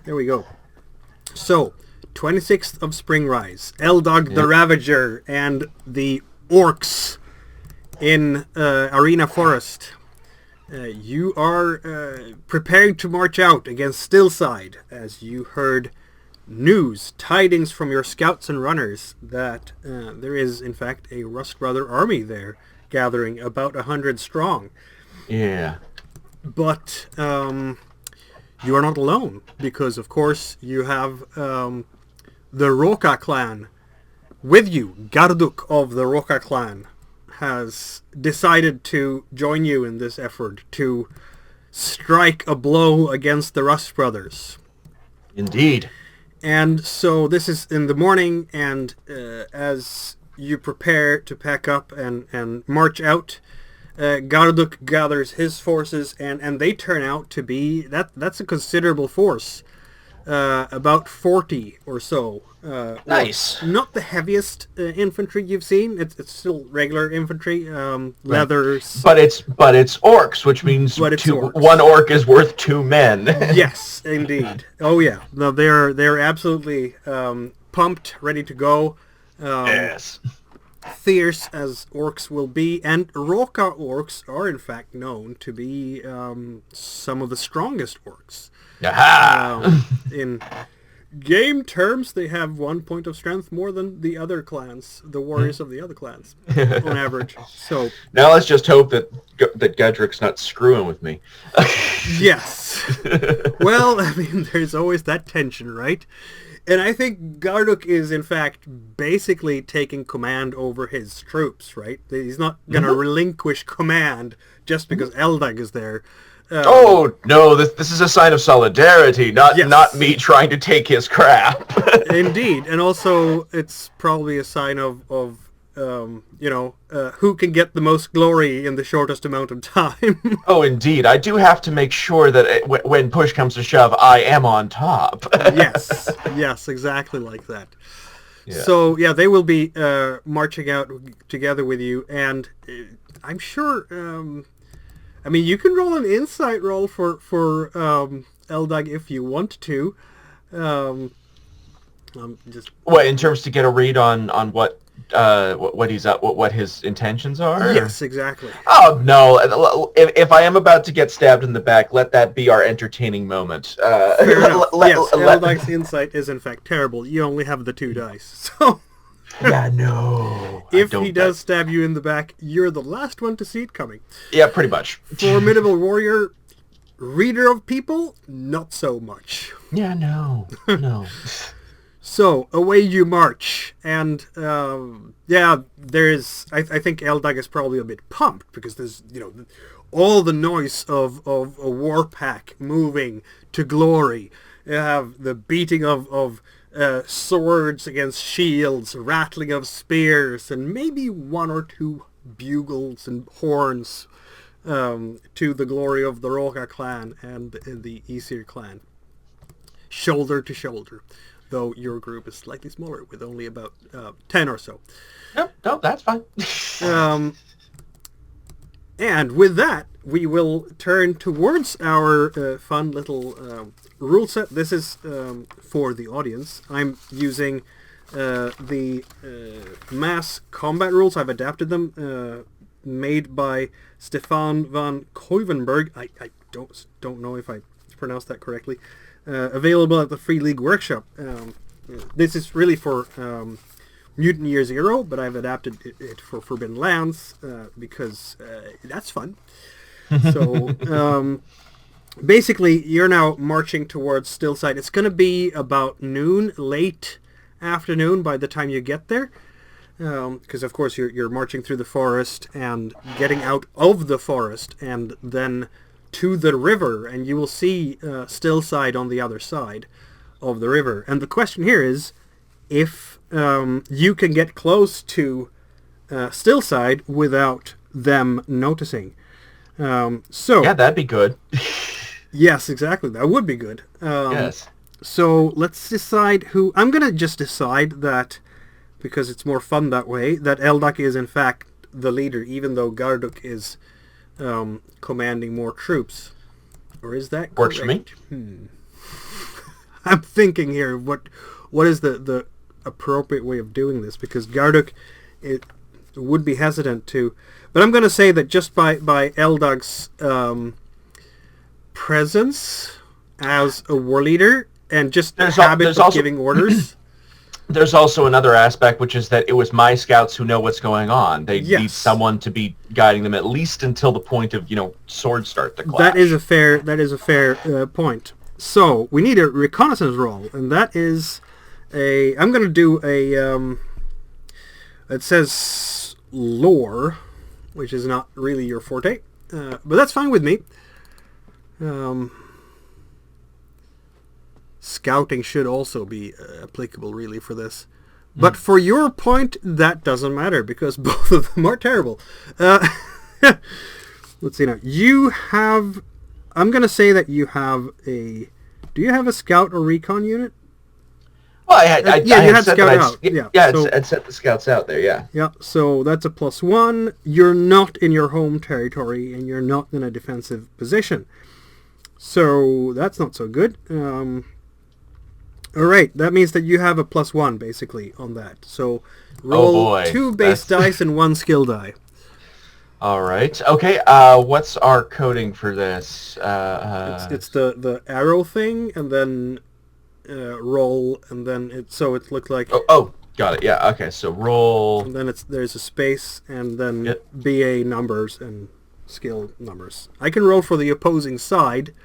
There we go. So, 26th of Springrise, Eldag the Ravager and the orcs in Arena Forest. You are preparing to march out against Stillside as you heard tidings from your scouts and runners that there is in fact a Rust Brother army there gathering about 100 strong. Yeah. But you are not alone because of course you have the Roka clan with you. Garduk of the Roka clan has decided to join you in this effort to strike a blow against the Rust Brothers. Indeed. And so this is in the morning, and as you prepare to pack up and march out, Garduk gathers his forces, and they turn out to be, that's a considerable force. About 40 or so. Nice. Not the heaviest infantry you've seen. It's still regular infantry, leathers. But it's orcs, which means orcs. One orc is worth 2 men. Yes, indeed. Oh yeah, no, they're absolutely pumped, ready to go. Yes. Fierce as orcs will be, and Roka orcs are in fact known to be some of the strongest orcs. Aha! In game terms, they have 1 point of strength more than the other clans, the warriors of the other clans, on average. So now let's just hope that Gudrik's not screwing with me. Yes. Well, I mean, there's always that tension, right? And I think Garduk is, in fact, basically taking command over his troops, right? He's not going to relinquish command just because Eldag is there. Oh, no, this is a sign of solidarity, not me trying to take his crap. Indeed. And also, it's probably a sign of who can get the most glory in the shortest amount of time. Oh, indeed. I do have to make sure that when push comes to shove, I am on top. Yes, exactly like that. Yeah. So, yeah, they will be marching out together with you, and I'm sure... I mean, you can roll an insight roll for Eldag if you want to. What, in terms to get a read on what he's up, what his intentions are? Yes, exactly. Oh no! If I am about to get stabbed in the back, let that be our entertaining moment. Fair enough. Yes, Eldag's insight is in fact terrible. You only have the 2 dice, so. Yeah, no. If he does stab you in the back, you're the last one to see it coming. Yeah, pretty much. Formidable warrior, reader of people, not so much. Yeah, no. So, away you march. And, there's... I think Eldag is probably a bit pumped, because there's, all the noise of a war pack moving to glory. You have the beating of swords against shields, rattling of spears, and maybe 1 or 2 bugles and horns to the glory of the Roka clan and the Aesir clan. Shoulder to shoulder, though your group is slightly smaller with only about 10 or so. No, that's fine. And with that, we will turn towards our fun little rule set. This is for the audience. I'm using the mass combat rules. I've adapted them, made by Stefan van Koivenberg. I don't know if I pronounced that correctly. Available at the Free League Workshop. This is really for Mutant Year Zero, but I've adapted it for Forbidden Lands because that's fun. So basically, you're now marching towards Stillside. It's going to be about noon, late afternoon by the time you get there, because of course you're marching through the forest and getting out of the forest and then to the river, and you will see Stillside on the other side of the river. And the question here is if you can get close to Stillside without them noticing. Yeah, that'd be good. Yes, exactly. That would be good. Yes. So let's decide who... I'm going to just decide that, because it's more fun that way, that Eldag is in fact the leader, even though Garduk is commanding more troops. Or is that correct? Works for me. I'm thinking here, what is the appropriate way of doing this? Because Garduk, it would be hesitant to, but I'm going to say that just by Eldag's presence as a war leader and just the habit of giving orders. There's also another aspect, which is that it was my scouts who know what's going on. They need someone to be guiding them at least until the point of, swords start to clash. That is a fair point. So we need a reconnaissance roll, and that is I'm going to do a. It says lore, which is not really your forte, but that's fine with me. Scouting should also be applicable, really, for this. But for your point, that doesn't matter, because both of them are terrible. Let's see now. You have... I'm going to say that you have a... Do you have a scout or recon unit? Well, I had scout out. I'd set the scouts out there, yeah. Yeah, so that's a +1. You're not in your home territory, and you're not in a defensive position. So that's not so good. All right, that means that you have a +1 basically on that. So roll 2 base dice and 1 skill die. All right. Okay. What's our coding for this? It's the arrow thing, and then roll, and then it looks like. Oh, got it. Yeah. Okay. So roll. And then there's a space, and then BA numbers and skill numbers. I can roll for the opposing side.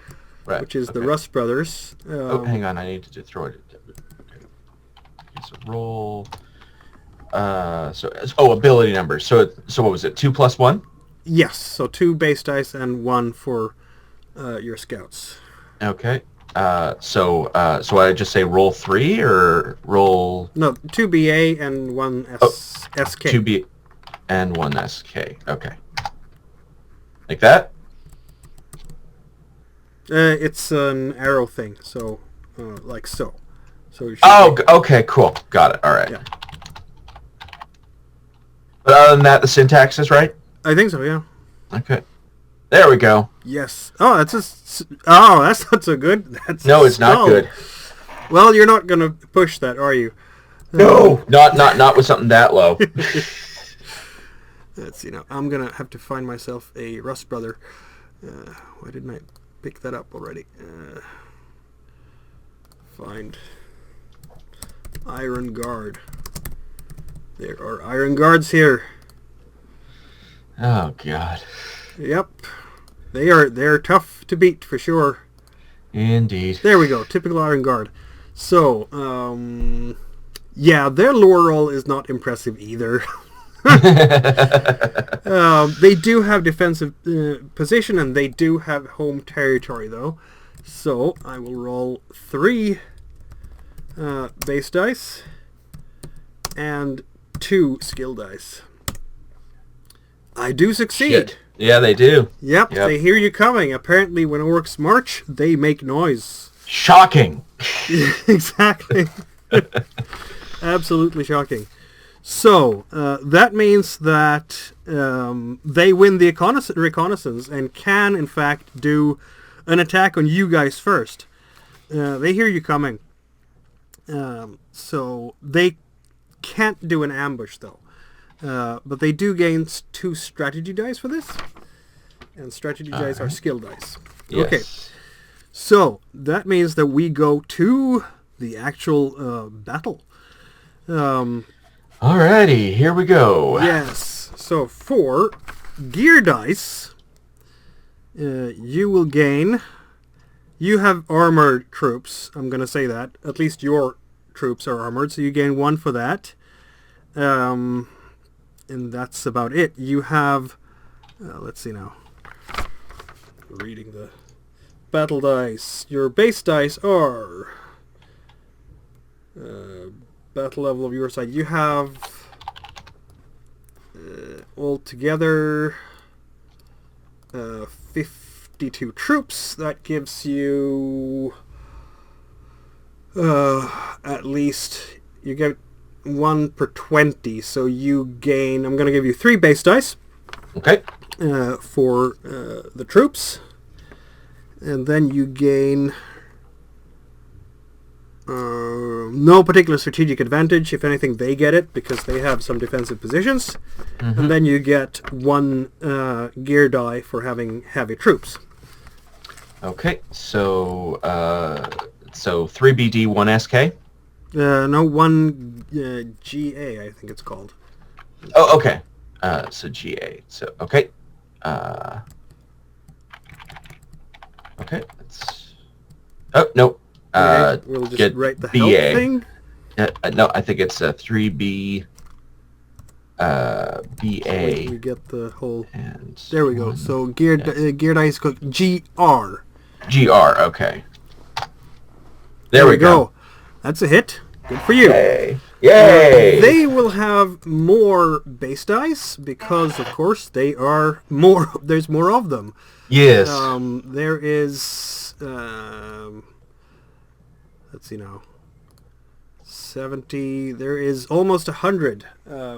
Right, which is the Rust Brothers. Hang on, I need to throw it. Okay, so roll. Ability numbers. So what was it? 2 + 1? Yes. So 2 base dice and 1 for your scouts. Okay. So I just say roll 3 or roll? No, 2 BA and 1 SK. 2 B and 1 SK. Okay. Like that. It's an arrow thing, so like so. So. Okay, cool, got it. All right. Yeah. But other than that, the syntax is right. I think so. Yeah. Okay. There we go. Yes. Oh, that's not so good. It's not good. Well, you're not gonna push that, are you? No, not with something that low. Let's see now. I'm gonna have to find myself a Rust Brother. Why didn't I pick that up already? Find Iron Guard. There are Iron Guards here. Oh God. Yep. They're tough to beat for sure. Indeed. There we go. Typical Iron Guard. So, their lore roll is not impressive either. They do have defensive position, and they do have home territory, though. So I will roll 3 base dice and 2 skill dice. I do succeed. Shit. Yeah, they do. Yep, they hear you coming. Apparently, when orcs march, they make noise. Shocking. Exactly. Absolutely shocking. So, that means that they win the reconnaissance and can, in fact, do an attack on you guys first. They hear you coming. So, they can't do an ambush, though. But they do gain 2 strategy dice for this. And strategy dice are skill dice. Yes. Okay. So, that means that we go to the actual battle. Alrighty, here we go. Yes. So for gear dice, you will gain... You have armored troops. I'm going to say that. At least your troops are armored, so you gain 1 for that. And that's about it. You have... let's see now. Reading the battle dice. Your base dice are... battle level of your side. You have altogether 52 troops. That gives you at least, you get 1 per 20, so you gain, I'm going to give you 3 base dice. Okay. For the troops, and then you gain no particular strategic advantage. If anything, they get it because they have some defensive positions. Mm-hmm. And then you get 1 gear die for having heavy troops. Okay, so 3 BD, 1 SK? No, 1 GA, I think it's called. Oh, okay. So GA. So, okay. Okay, let's... Oh, no. Okay, we'll just get write the BA. help thing. No, I think it's 3B... BA. So we get the whole... And there we go. So gear dice go GR. GR, okay. There we go. That's a hit. Good for you. Yay. Yay! They will have more base dice because, of course, they are more. There's more of them. Yes. There is. Let's see now. 70. There is almost 100,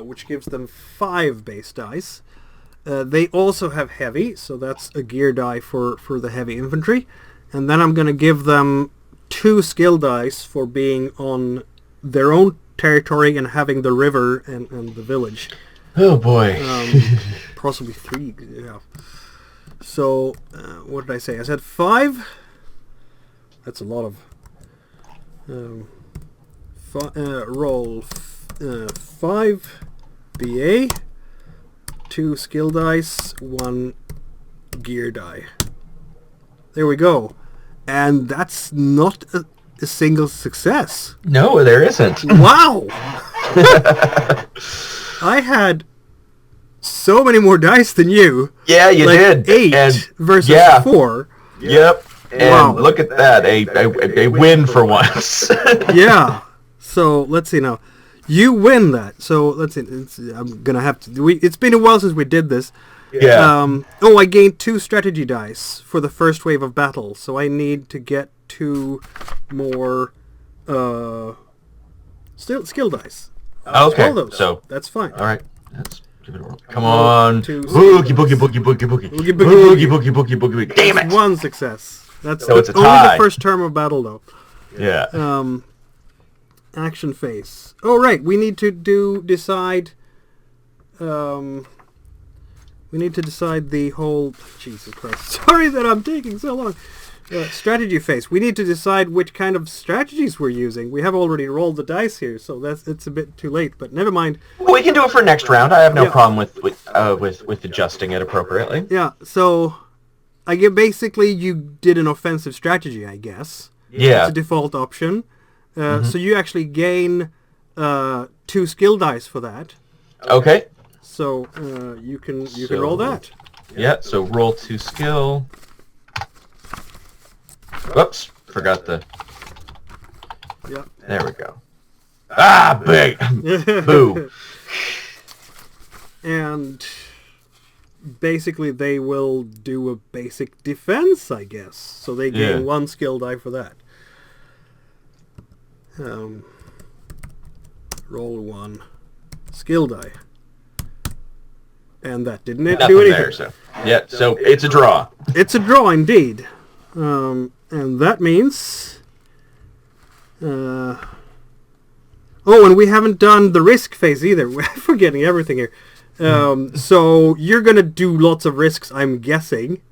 which gives them 5 base dice. They also have heavy, so that's a gear die for the heavy infantry. And then I'm going to give them 2 skill dice for being on their own territory and having the river and the village. Oh boy. Possibly 3, yeah. So, what did I say? I said 5? That's a lot of... roll 5 BA, 2 skill dice, 1 gear die. There we go. And that's not a single success. No, there isn't. Wow! I had so many more dice than you. Yeah, you did. 8 versus 4. Yep. And look at that, a win for once. Yeah. So let's see now. You win that. So let's see. I'm gonna have to. It's been a while since we did this. Yeah. I gained 2 strategy dice for the first wave of battle, so I need to get 2 more skill dice. Okay. So that's fine. All right. Let's give it a roll. Come on. Boogie, boogie, boogie, boogie, boogie, boogie, boogie, boogie, boogie. Damn it! 1 success. That's so it's a only tie. the first term of battle, though. Yeah. Action phase. Oh, right. We need to decide. We need to decide the whole... Jesus Christ. Sorry that I'm taking so long. Strategy phase. We need to decide which kind of strategies we're using. We have already rolled the dice here, so it's a bit too late. But never mind. We can do it for next round. I have no problem with adjusting it appropriately. Yeah. So, basically you did an offensive strategy, I guess. Yeah. It's a default option. So you actually gain 2 skill dice for that. Okay. So you can roll that. Yeah. So roll 2 skill. Whoops! Forgot the. Yeah. There we go. Ah, big. Boo. And basically, they will do a basic defense, I guess. So they gain 1 skill die for that. Roll 1 skill die. And that didn't do anything. There, so. Yeah, so it's a draw. It's a draw indeed. And that means... and we haven't done the risk phase either. We're forgetting everything here. So you're going to do lots of risks, I'm guessing.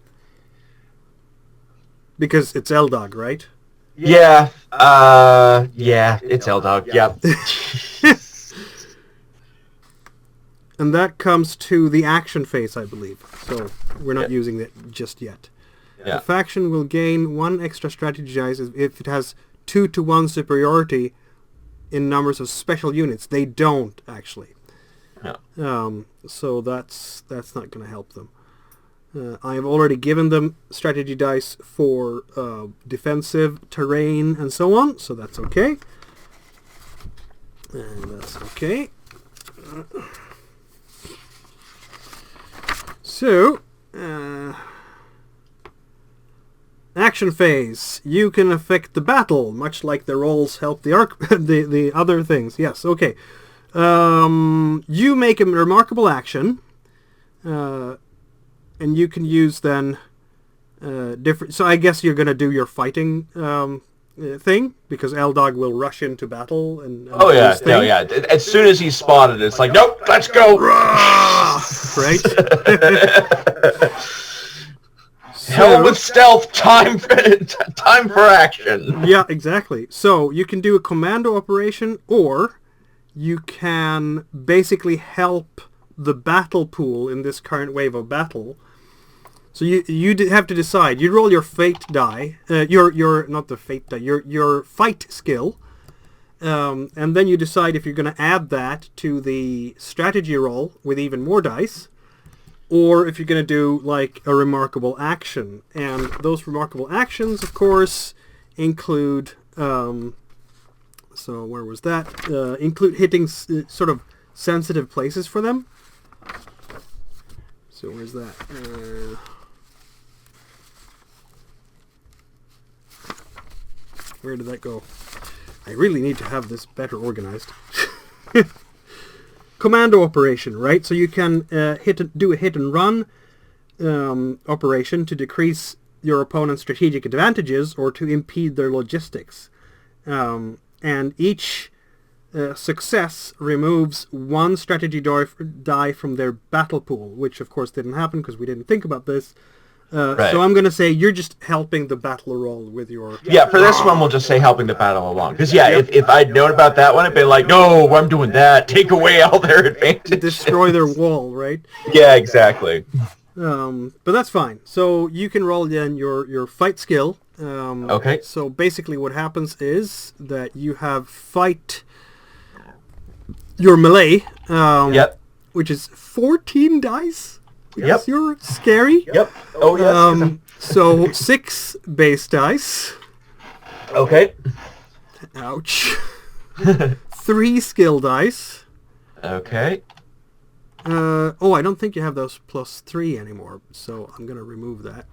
Because it's Eldag, right? Yeah. Yeah, it's Eldag. Yeah. And that comes to the action phase, I believe. So we're not using it just yet. Yeah. The faction will gain 1 extra strategy dice if it has 2-to-1 superiority in numbers of special units. They don't, actually. Yeah. So that's not going to help them. I have already given them strategy dice for defensive, terrain, and so on. So that's okay. And that's okay. So, action phase. You can affect the battle, much like the rolls help the the other things. Yes, okay. You make a remarkable action, and you can use then different. So I guess you're going to do your fighting thing, because Eldag will rush into battle and oh do yeah, his thing. As soon as he's spotted, it's like, nope, let's go. Right. Hell with stealth, time for action. Yeah, exactly. So you can do a commando operation, or you can basically help the battle pool in this current wave of battle. So you have to decide. You roll your fate die, your not the fate die, your fight skill, and then you decide if you're going to add that to the strategy roll with even more dice, or if you're going to do like a remarkable action. And those remarkable actions, of course, include. So where was that? Include hitting sort of sensitive places for them. So where's that? Where did that go? I really need to have this better organized. Commando operation, right? So you can do a hit and run operation to decrease your opponent's strategic advantages or to impede their logistics. And each success removes one strategy die from their battle pool, which of course didn't happen because we didn't think about this. Right. So I'm going to say you're just helping the battle roll with your... Yeah, for this one, we'll just say helping the battle along. Because, if I'd known about that one, I'd be like, no, I'm doing that. Take away all their advantage. Destroy their wall, right? Yeah, exactly. But that's fine. So you can roll then your fight skill. Okay. So basically what happens is that you have fight your melee, Yep. which is 14 dice. Yep. You're scary. Yep. Oh, yes. So 6 base dice. Okay. Ouch. 3 skill dice. Okay. I don't think you have those plus 3 anymore, so I'm going to remove that.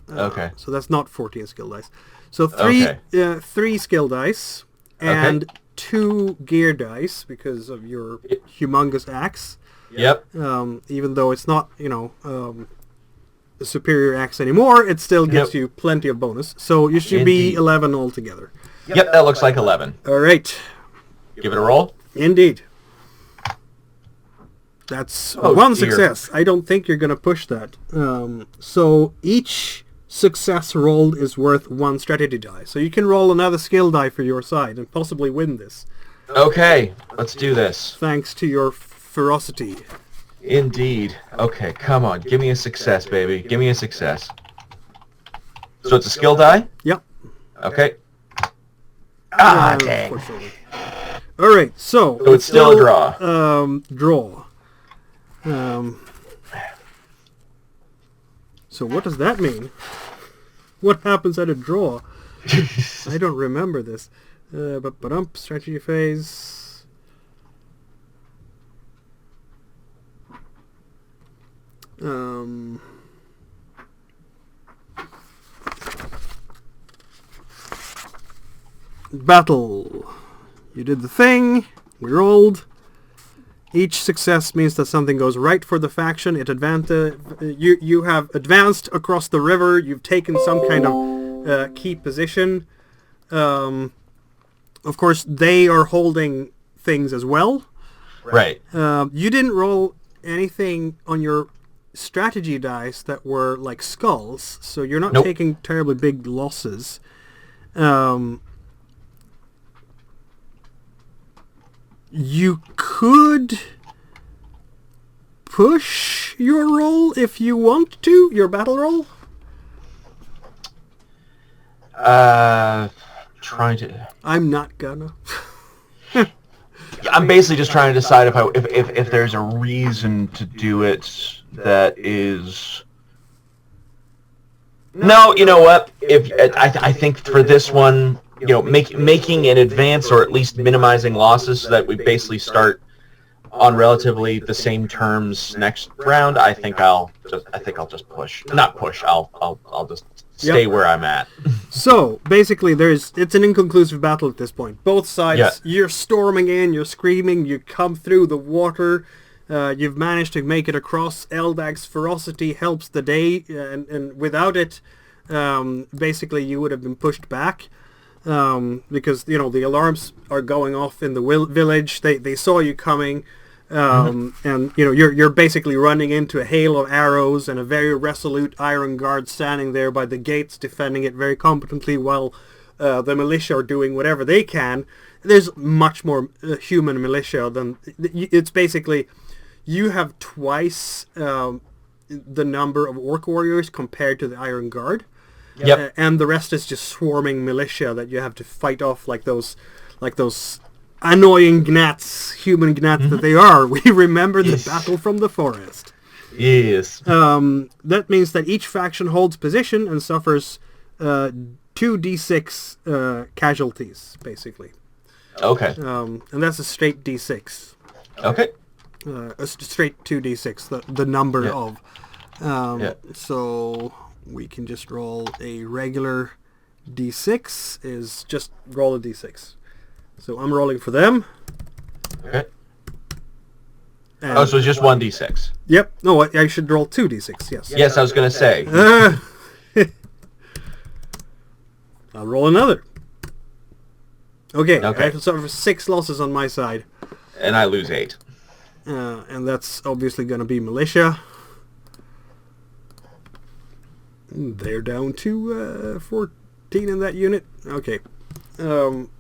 Okay. So that's not 14 skill dice. So 3 skill dice and 2 gear dice because of your humongous axe. Yep. Even though it's not, a superior axe anymore, it still gives you plenty of bonus. So you should be 11 altogether. Yep, that looks like 11. All right. Give it a roll. Indeed. That's one success. I don't think you're going to push that. So each success rolled is worth 1 strategy die. So you can roll another skill die for your side and possibly win this. Okay, let's do this. Thanks to your ferocity. Indeed. Okay, come on. Give me a success, baby. Give me a success. So it's a skill die? Yep. Okay. Dang. All right, so it's still a draw. Draw. So what does that mean? What happens at a draw? I don't remember this. Strategy phase. Battle. You did the thing. We rolled. Each success means that something goes right for the faction. You have advanced across the river. You've taken some kind of key position. Of course, they are holding things as well. Right. You didn't roll anything on your strategy dice that were like skulls, so you're not taking terribly big losses. You could push your roll if you want to, your battle roll. Trying to... I'm not gonna. I'm basically just trying to decide if there's a reason to do it that is... No, you know what? I think for this one, making an advance or at least minimizing losses so that we basically start on relatively the same terms next round. I think I'll just push. Not push. I'll just stay where I'm at. So basically, it's an inconclusive battle at this point. Both sides, you're storming in, you're screaming, you come through the water. You've managed to make it across. Eldag's ferocity helps the day, and without it, basically you would have been pushed back. because the alarms are going off in the village. They saw you coming, and you're basically running into a hail of arrows and a very resolute iron guard standing there by the gates defending it very competently while the militia are doing whatever they can. There's much more human militia than it's basically. You have twice the number of orc warriors compared to the iron guard. Yep. And the rest is just swarming militia that you have to fight off like those annoying gnats, human gnats that they are. We remember the battle from the forest. Yes. That means that each faction holds position and suffers 2d6 casualties, basically. Okay. And that's a straight d6. Okay. A straight 2d6, the number of. So we can just roll a regular d6, is just roll a d6. So I'm rolling for them. Okay. So it's just 1d6. Yep. No, I should roll 2d6, yes. Yes, I was going to say. I'll roll another. Okay. I have to suffer 6 losses on my side. And I lose 8. And that's obviously going to be militia. They're down to 14 in that unit. Okay.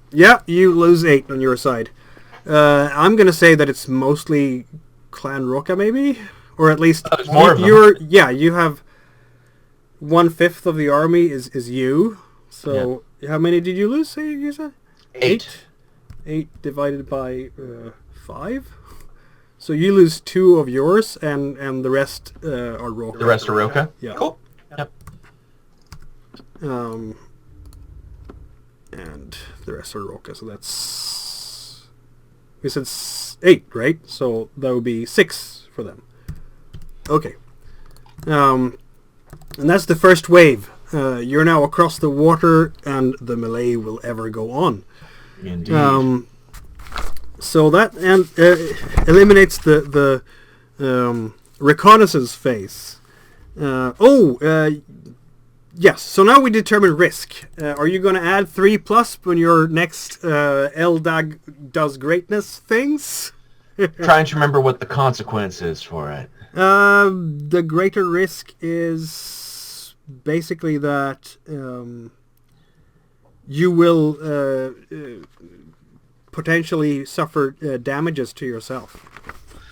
Yeah, you lose 8 on your side. I'm going to say that it's mostly Clan Roka, maybe? Or at least more of them. You have 1/5 of the army is you. So how many did you lose, you said? 8. 8 divided by 5? So you lose 2 of yours, and the rest are Roka. The rest are Roka? Yeah. Cool. Yep. And the rest are Roka, so that's... We said 8, right? So that would be 6 for them. Okay. And that's the first wave. You're now across the water, and the melee will ever go on. Indeed. So that eliminates the reconnaissance phase. Yes, so now we determine risk. Are you going to add 3+ when your next Eldag does greatness things? Trying to remember what the consequence is for it. The greater risk is basically that you will potentially suffer damages to yourself.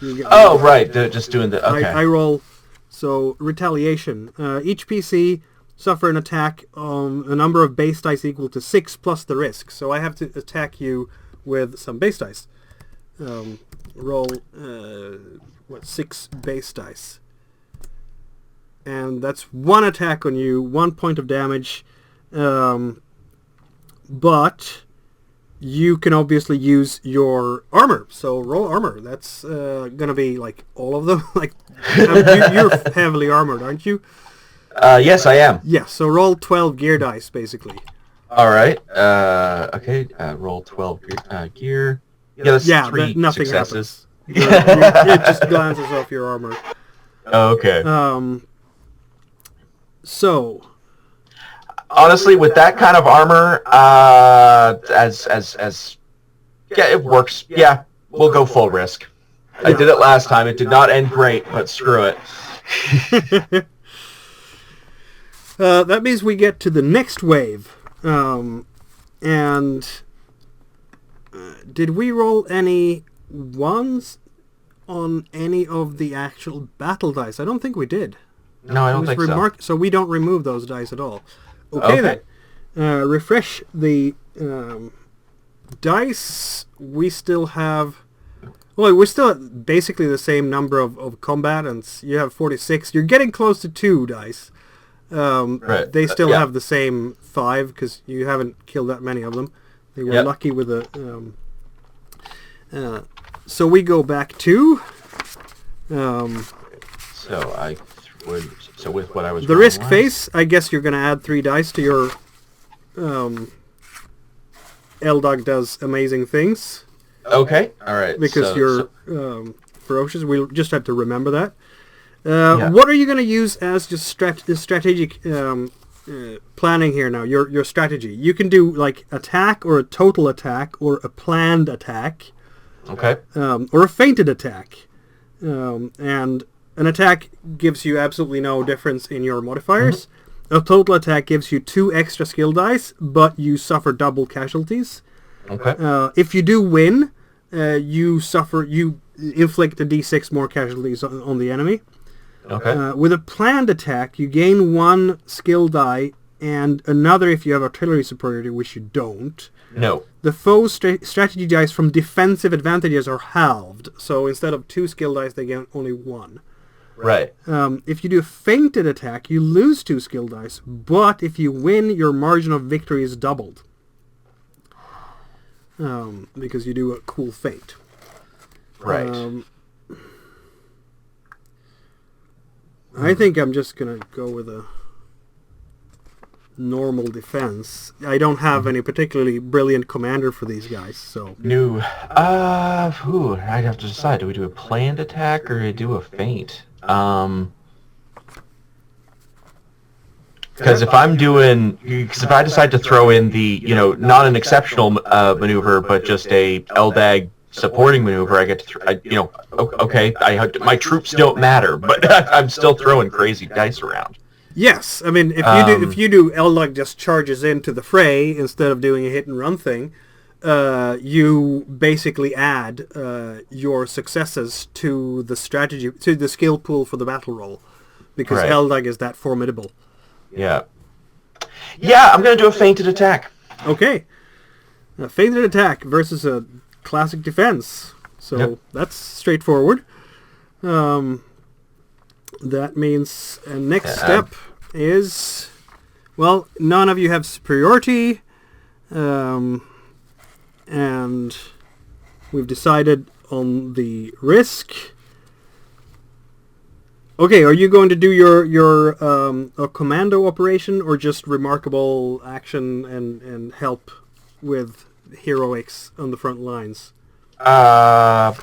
Right. Just doing the... Okay. I roll... So, retaliation. Each PC suffer an attack on a number of base dice equal to 6 plus the risk. So I have to attack you with some base dice. Roll 6 base dice. And that's 1 attack on you, 1 point of damage. But you can obviously use your armor. So roll armor. That's gonna be like all of them. Like you're heavily armored, aren't you? Yes, I am. Yes, so roll 12 gear dice, basically. All right. Okay. Roll 12 gear. Yeah, that's 3 nothing successes. happens. It just glances off your armor. Okay. So... Honestly, with that kind of armor, it works. Yeah, we'll go full risk. I did it last time. It did not end great, but screw it. That means we get to the next wave. Did we roll any 1s on any of the actual battle dice? I don't think we did. No, I don't think so. So we don't remove those dice at all. Okay. Then. Refresh the dice. We still have... Well, we're still at basically the same number of combatants. You have 46. You're getting close to 2 dice. Right. They still have the same 5 because you haven't killed that many of them. They were lucky with the... so we go back to... So with what I was... The risk phase, I guess you're going to add 3 dice to your... Eldag does amazing things. Okay, alright. Because you're ferocious. We'll just have to remember that. What are you going to use as just strategic planning here now. Your strategy. You can do like attack or a total attack or a planned attack. Okay. Or a feinted attack. And an attack gives you absolutely no difference in your modifiers. A total attack gives you 2 extra skill dice, but you suffer double casualties. Okay. If you do win, you inflict a d6 more casualties on the enemy. Okay. With a planned attack, you gain 1 skill die and another if you have artillery superiority, which you don't. No. The foe's strategy dice from defensive advantages are halved, so instead of 2 skill dice, they get only 1. Right. If you do a feinted attack, you lose 2 skill dice, but if you win, your margin of victory is doubled. Because you do a cool feint. Right. I think I'm just going to go with a normal defense. I don't have any particularly brilliant commander for these guys, so... New. I'd have to decide. Do we do a planned attack or do a feint? Because if I decide to throw in the, not an exceptional maneuver, but just a Eldag supporting maneuver, I get to, my troops don't matter, but I'm still throwing crazy dice around. Yes, I mean, if you do Eldag just charges into the fray instead of doing a hit and run thing, you basically add your successes to the strategy, to the skill pool for the battle roll, because Right. Eldag is that formidable. Yeah. Yeah, I'm going to do a feinted attack. Okay. A feinted attack versus a classic defense. So Yep. that's straightforward. That means next step is, well, none of you have superiority. And we've decided on the risk. Okay, are you going to do your a commando operation or just remarkable action and help with heroics on the front lines? I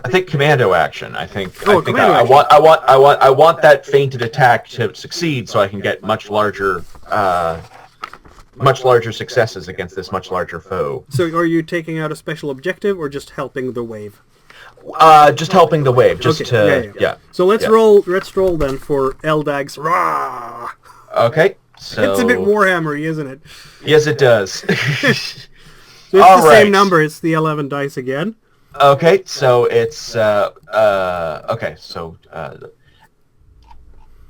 think commando action. I Commando want that feinted attack to succeed so I can get much larger successes against this much larger foe. So are you taking out a special objective or just helping the wave? Just helping the wave, yeah. So let's roll then for Eldag's Rah! Okay, so... It's a bit Warhammer-y, isn't it? Yes, it does. So it's the same number, it's the 11 dice again. Okay, so it's,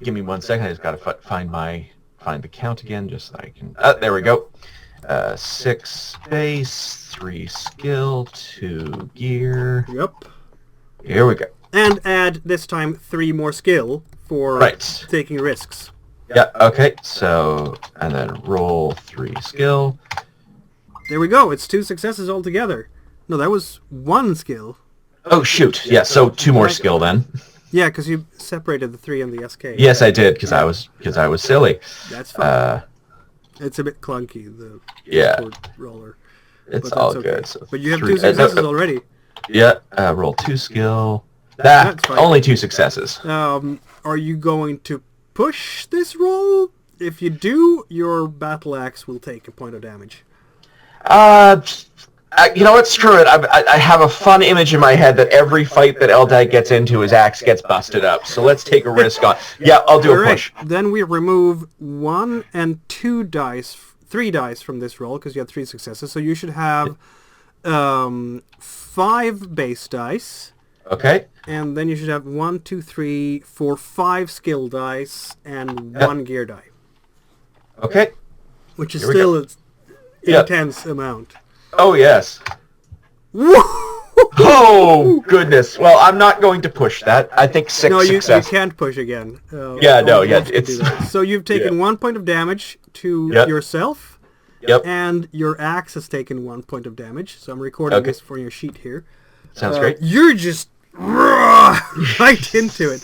give me 1 second, I just gotta find the count again, just so I can, there we go. 6 base, 3 skill, 2 gear. Yep. Here we go. And add, this time, 3 more skill for taking risks. Yeah, okay, so, and then roll 3 skill. There we go, it's 2 successes altogether. No, that was 1 skill. Oh, shoot, yeah, so 2 more skill then. Yeah, because you separated the 3 and the SK. Yes, I did, because I was silly. That's fine. It's a bit clunky, the roller. It's all good. So but you have 2 successes already. Yeah, roll 2 skill. That's only 2 successes. Are you going to push this roll? If you do, your battle axe will take a point of damage. Screw it. I have a fun image in my head that every fight that Eldag gets into, his axe gets busted up. So let's take a risk on. Yeah, I'll do a push. Then we remove 1 and 2 dice, 3 dice from this roll because you had 3 successes. So you should have 5 base dice. Okay. And then you should have 1, 2, 3, 4, 5 skill dice and 1 gear die. Okay. Which is still an intense amount. Oh, yes. Oh, goodness. Well, I'm not going to push that. I think 6 success. No, you can't push again. So you've taken 1 point of damage to yourself. Yep. And your axe has taken 1 point of damage. So I'm recording this for your sheet here. Sounds great. You're just right into it.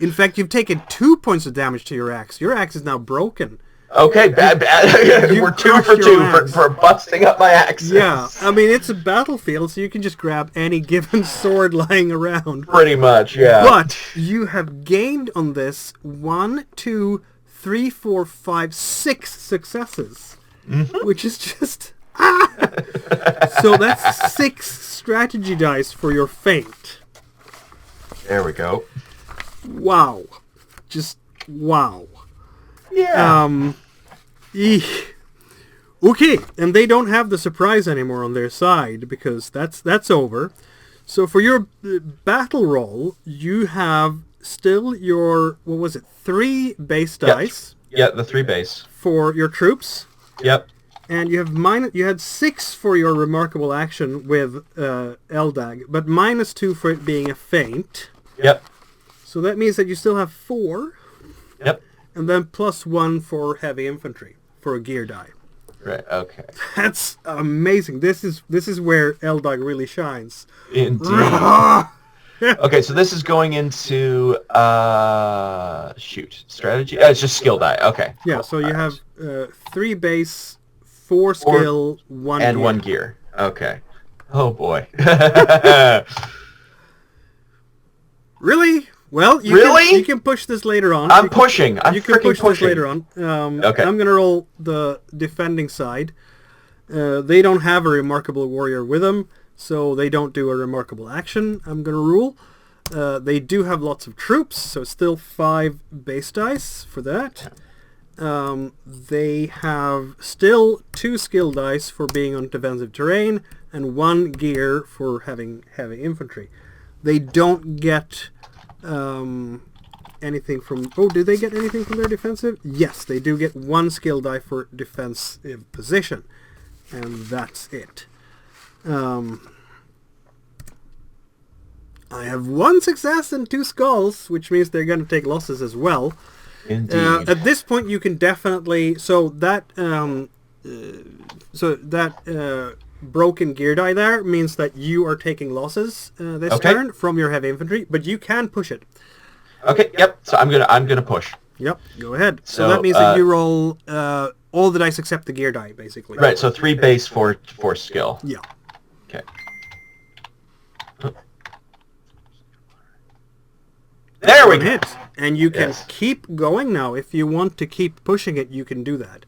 In fact, you've taken 2 points of damage to your axe. Your axe is now broken. Okay, bad. We're 2 for 2 for busting up my axe. Yeah, I mean, it's a battlefield, so you can just grab any given sword lying around. Pretty much, yeah. But you have gained on this 1, 2, 3, 4, 5, 6 successes, which is just So that's 6 strategy dice for your feint. There we go. Wow, just wow. Yeah. Okay, and they don't have the surprise anymore on their side because that's over. So for your battle roll, you have still your 3 base dice. Yeah, the 3 base For your troops. Yep. And you had 6 for your remarkable action with Eldag, but -2 for it being a feint. Yep. So that means that you still have 4. Yep. And then +1 for heavy infantry for a gear die. Right. Okay. That's amazing. This is where Eldag really shines. Indeed. Okay, so this is going into strategy. It's just skill die. Okay. Yeah. Cool. So you have 3 base, 4 skill, 1 and gear. 1 gear. Okay. Oh boy. Really? Well, you can push this later on. I'm pushing. I'm You can freaking push pushing. this later on. Okay. I'm gonna roll the defending side. They don't have a remarkable warrior with them, so they don't do a remarkable action. I'm gonna rule. They do have lots of troops, so still 5 base dice for that. They have still 2 skill dice for being on defensive terrain and 1 gear for having heavy infantry. They don't get anything from... Oh, do they get anything from their defensive? Yes, they do get 1 skill die for defensive position. And that's it. I have 1 success and 2 skulls, which means they're going to take losses as well. Indeed. At this point, you can definitely... So that broken gear die there means that you are taking losses this turn from your heavy infantry, but you can push it. Okay. Yep. So I'm gonna push. Yep. Go ahead. So that means that you roll all the dice except the gear die, basically. Right. So 3 base, 4 skill. Yeah. Okay. There we go. Hit. And you can keep going now. If you want to keep pushing it, you can do that.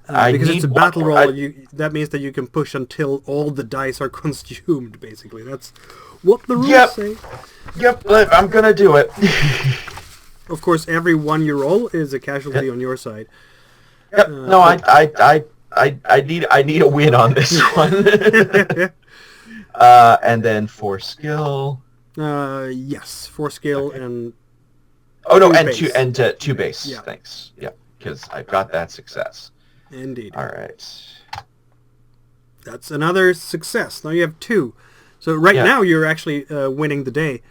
Because it's a battle roll, that means that you can push until all the dice are consumed, basically. That's what the rules say. Yep, I'm going to do it. Of course, every 1 you roll is a casualty on your side. Yep. No, I need a win on this one. And then 4 skill. Yes, 4 skill and... Oh no, 2 and 2 base. Yeah. Thanks. Yeah, because I've got that success. Indeed. All right. That's another success. Now you have 2. So now you're actually winning the day.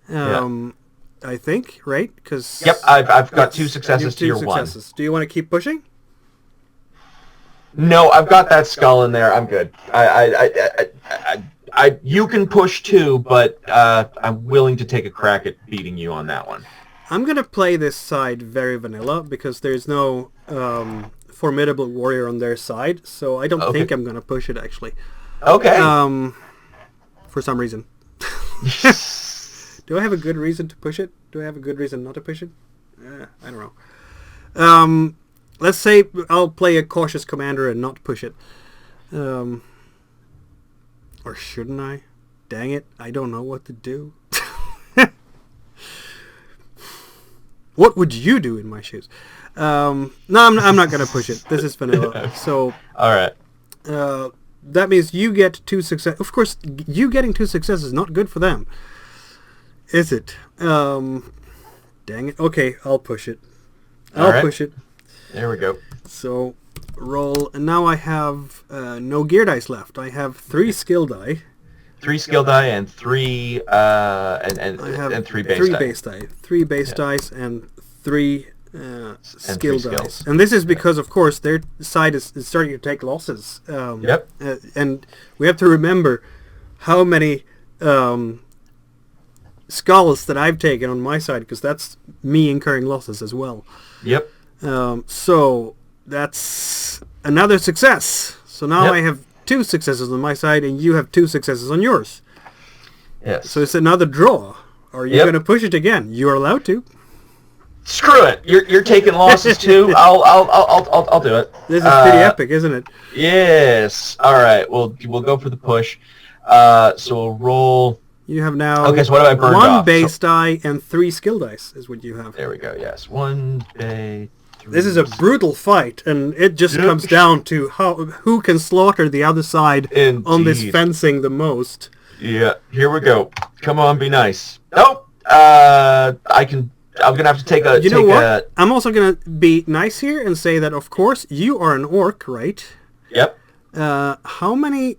I think, right? Cause yep, I've got 2 successes to your 1. Do you want to keep pushing? No, I've got that skull in there. I'm good. You can push too, but I'm willing to take a crack at beating you on that one. I'm gonna play this side very vanilla because there's no formidable warrior on their side, so I don't think I'm gonna push it actually. Okay. For some reason. Do I have a good reason to push it? Do I have a good reason not to push it? I don't know. Let's say I'll play a cautious commander and not push it. Or shouldn't I? Dang it, I don't know what to do. What would you do in my shoes? No, I'm not going to push it. This is vanilla. So, all right. That means you get 2 success. Of course, you getting 2 successes is not good for them. Is it? Dang it. Okay, I'll push it. I'll push it. There we go. So, roll. And now I have no gear dice left. I have 3 skill die. 3 skill die and 3 and 3 base 3 die. base die. 3 base dice and 3 skill dice. Skills. And this is because, of course, their side is starting to take losses. Yep. And we have to remember how many skulls that I've taken on my side, because that's me incurring losses as well. Yep. So that's another success. So now I have 2 successes on my side, and you have 2 successes on yours. Yes. So it's another draw. Are you going to push it again? You are allowed to. Screw it. You're taking losses too. I'll do it. This is pretty epic, isn't it? Yes. All right. We'll go for the push. So we'll roll. You have now okay, so what have I burned one off? base die and 3 skill dice is what you have. There we go, yes. 1 bay, 3... This is a brutal fight, and it just comes down to who can slaughter the other side on this fencing the most. Yeah, here we go. Come on, be nice. Nope. I'm gonna have to take a... You know what? I'm also gonna be nice here and say that, of course, you are an orc, right? Yep. How many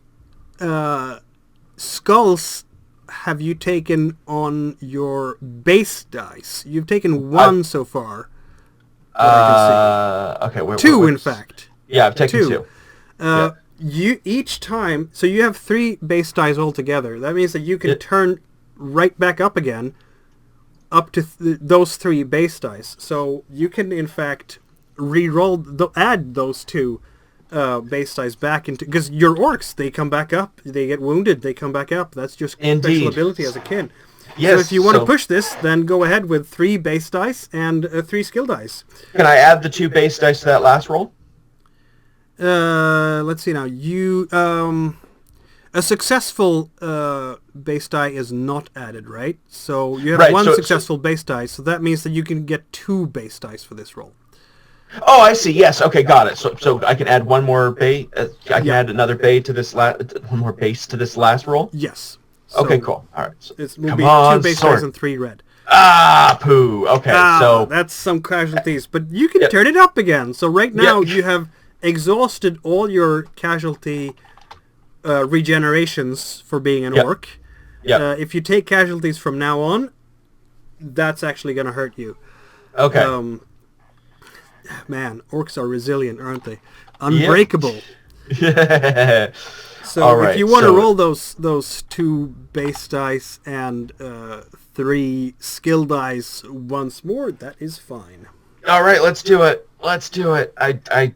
skulls have you taken on your base dice? You've taken 1 so far. I can see. Okay. 2, in fact. Yeah, I've taken 2. You each time, so you have 3 base dice altogether. That means that you can turn right back up again, up to those 3 base dice. So you can, in fact, add those 2 base dice back into, because your orcs, they come back up, they get wounded, they come back up. That's just special ability as a kid. Yes, so if you want to push this, then go ahead with 3 base dice and 3 skill dice. Can I add the 2 base dice to that last roll? Let's see now. You a successful base die is not added, right? So you have 1 successful base die, so that means that you can get 2 base dice for this roll. Oh, I see. Yes. Okay, got it. So I can add 1 more bay. I can add another bay to this 1 more base to this last roll. Yes. So okay, cool. All right. So it will be 2 base dice and 3 red. Ah, poo. Okay, so that's some casualties, but you can turn it up again. So right now you have exhausted all your casualty regenerations for being an orc. Yeah. If you take casualties from now on, that's actually going to hurt you. Okay. Man, orcs are resilient, aren't they? Unbreakable. Yeah. So if you want to roll those 2 base dice and 3 skill dice once more, that is fine. All right, let's do it. I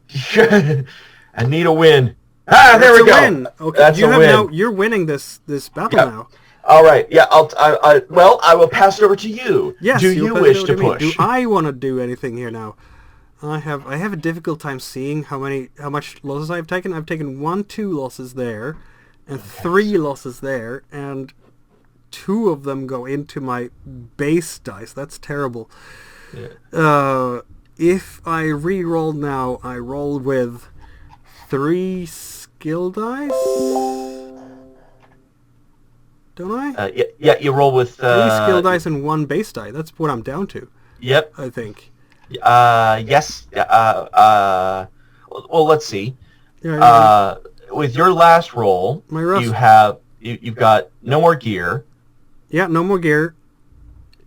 I need a win. There we go. Win. Okay, that's a win. You're winning this battle now. All right. Yeah. I will pass it over to you. Yes. Do you wish to push? Do I want to do anything here now? I have a difficult time seeing how much losses I've taken. I've taken 2 losses there, and 3 losses there, and 2 of them go into my base dice. That's terrible. Yeah. If I re-roll now, I roll with 3 skill dice. Don't I? Yeah. You roll with 3 skill dice and 1 base die. That's what I'm down to. Yep. I think. Yes. Well, let's see. With your last roll, you've got no more gear. Yeah, no more gear.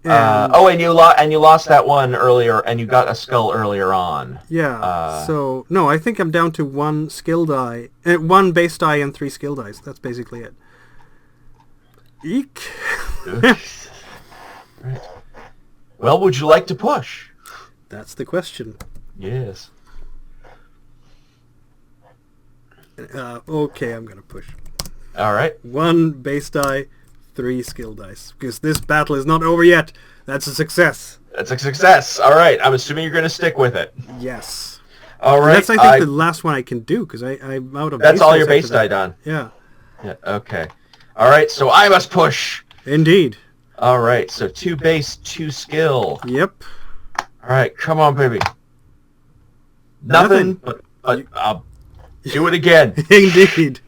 And you lost that one earlier, and you got a skull earlier on. Yeah. So no, I think I'm down to 1 skill die, 1 base die, and 3 skill dice. That's basically it. Eek. Right. Well, would you like to push? That's the question. Yes. Okay, I'm gonna push. All right. 1 base die, 3 skill dice. Because this battle is not over yet. That's a success. That's a success. All right. I'm assuming you're gonna stick with it. Yes. All right. And that's I think the last one I can do because I'm out of. That's all your base die done. Yeah. Yeah. Okay. All right. So I must push. Indeed. All right. So 2 base, 2 skill. Yep. All right, come on, baby. Nothing, but I'll do it again. Indeed.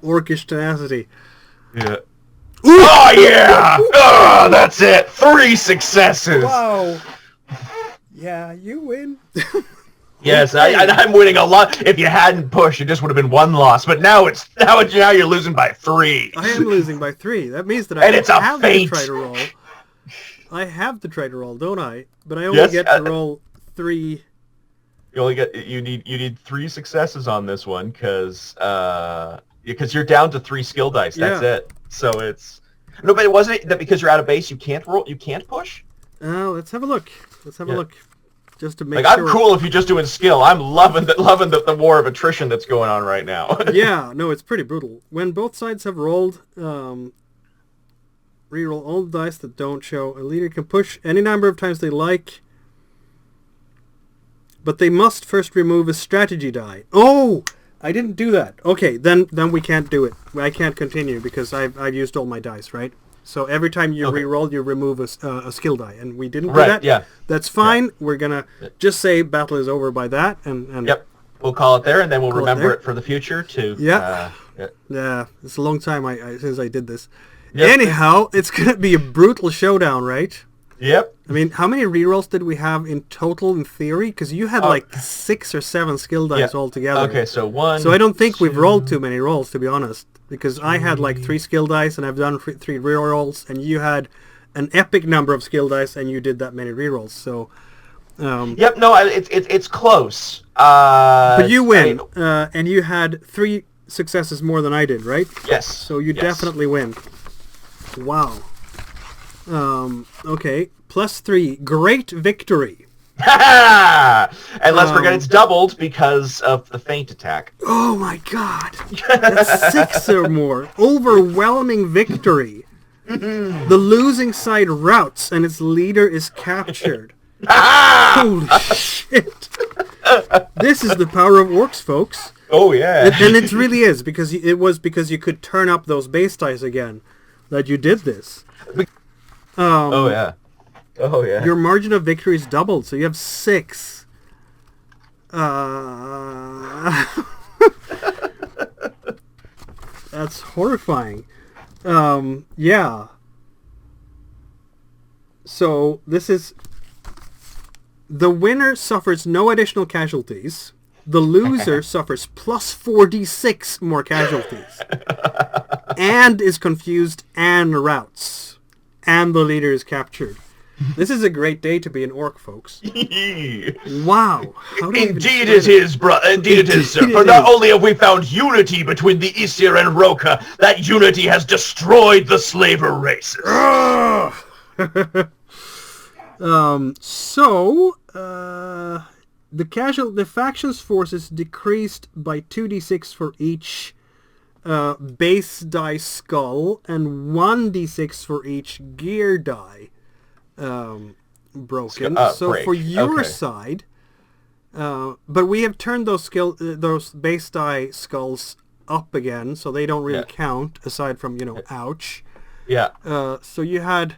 Orcish tenacity. Yeah. Ooh! Oh, yeah! Oh, that's it. 3 successes. Wow. Yeah, you win. Yes, I'm winning a lot. If you hadn't pushed, it just would have been 1 loss. But now you're losing by 3. I am losing by 3. That means that I have to try to roll. I have to try to roll, don't I? But I only get to roll 3. You need 3 successes on this one because you're down to 3 skill dice. That's it. So it's no, but it wasn't that because you're out of base you can't roll. You can't push. Let's have a look. Let's have a look. Just to make sure. I'm cool if you're just doing skill. I'm loving the war of attrition that's going on right now. Yeah, no, it's pretty brutal. When both sides have rolled, Reroll all the dice that don't show. A leader can push any number of times they like, but they must first remove a strategy die. Oh, I didn't do that. Okay, then we can't do it. I can't continue because I've used all my dice, right? So every time you reroll, you remove a skill die, and we didn't do that. Yeah, that's fine. Yeah. We're gonna just say battle is over by that, and yep, we'll call it there, and then we'll remember it for the future too. Yeah, it's a long time since I did this. Yep. Anyhow, it's gonna be a brutal showdown, right? Yep. I mean, how many rerolls did we have in total in theory? Because you had like 6 or 7 skill dice altogether. Okay, so 1. So I don't think we've rolled too many rolls, to be honest. Because I had like 3 skill dice and I've done 3 rerolls, and you had an epic number of skill dice and you did that many rerolls. So. Yep. No, it's close. But you win, and you had 3 successes more than I did, right? Yes. So you definitely win. Wow. Okay. +3. Great victory. And let's forget it's doubled because of the feint attack. Oh my god. That's 6 or more. Overwhelming victory. The losing side routs and its leader is captured. Holy shit. This is the power of orcs, folks. Oh yeah. And it really is, because because you could turn up those base dice again that you did this. Oh yeah. Oh yeah. Your margin of victory is doubled, so you have 6. That's horrifying. Yeah. So this is... The winner suffers no additional casualties. The loser suffers +4d6 more casualties. And is confused and routs. And the leader is captured. This is a great day to be an orc, folks. Wow. Indeed it is, Indeed it is, sir. For not only have we found unity between the Aesir and Roka, that unity has destroyed the slaver races. The faction's forces decreased by 2d6 for each base die skull and 1d6 for each gear die broken. So for your side, but we have turned those base die skulls up again, so they don't really count aside from ouch. Yeah. So you had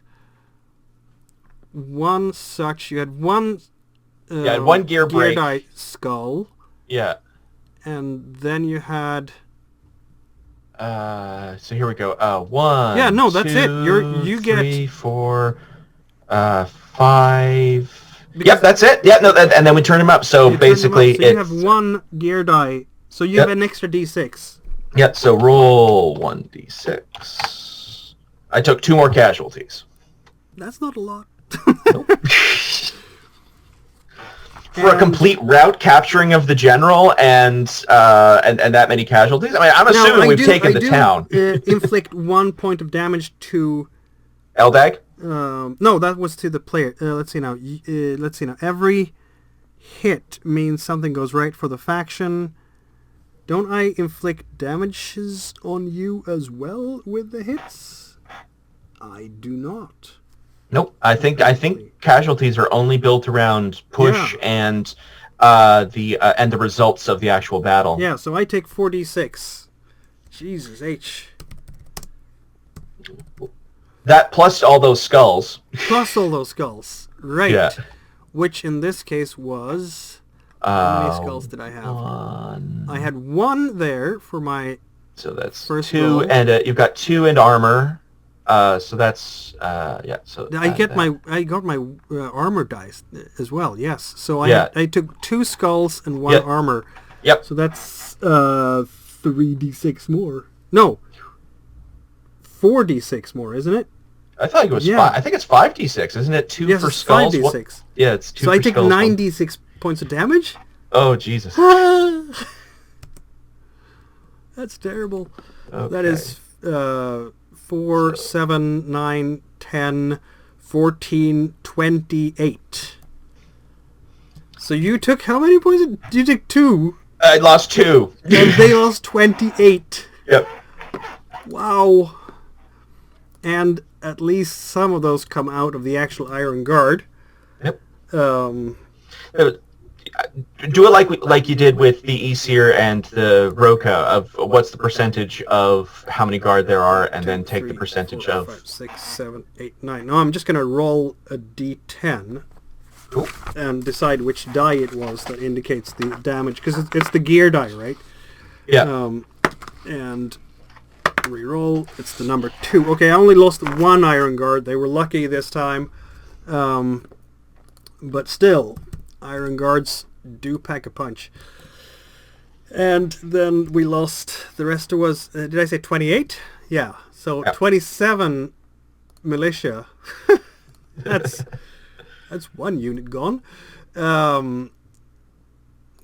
one such. You had one. One gear die skull. Yeah. And then you had. So here we go. 1. Yeah, no, that's 2, it. You get 3, 4, 5. Yep, that's it. Yeah, no, and then we turn them up. So basically, you have 1 gear die. So you have an extra d6. Yep. So roll 1d6. I took 2 more casualties. That's not a lot. Nope. For a complete rout capturing of the general and that many casualties. I mean, I'm assuming we've taken the town. Inflict 1 point of damage to Eldag. No, that was to the player. Let's see now. Every hit means something goes right for the faction. Don't I inflict damages on you as well with the hits? I do not. Nope. I think casualties are only built around push and the results of the actual battle. Yeah, so I take 4d6. Jesus H. That plus all those skulls. Right. Yeah. Which in this case was... how many skulls did I have? 1. I had 1 there for my... So that's first 2, roll. and you've got 2 in armor. So that's So I got my armor dice as well. Yes. So I took 2 skulls and 1 armor. Yep. So that's 3d6 more. No. 4d6 more, isn't it? I thought it was 5. I think it's 5d6, isn't it? 2 for skulls. 5d6. Yeah, it's 2 so for I take skulls. 9d6 points of damage. Oh Jesus. That's terrible. Okay. That is 4, 7, 9, 10, 14, 28. So you took how many points? You took 2. I lost 2. And they lost 28. Yep. Wow. And at least some of those come out of the actual Iron Guard. Yep. Um, Do it like you did with the Aesir and the Roka, of what's the percentage of how many guard there are, and then take the percentage 4, of... 5, 6, 7, 8, 9. No, I'm just going to roll a d10 and decide which die it was that indicates the damage, because it's the gear die, right? Yeah. And reroll. It's the number 2. Okay, I only lost 1 Iron Guard. They were lucky this time. But still, Iron Guards do pack a punch. And then we lost, the rest was, did I say 28? Yeah, so 27 militia. That's 1 unit gone. That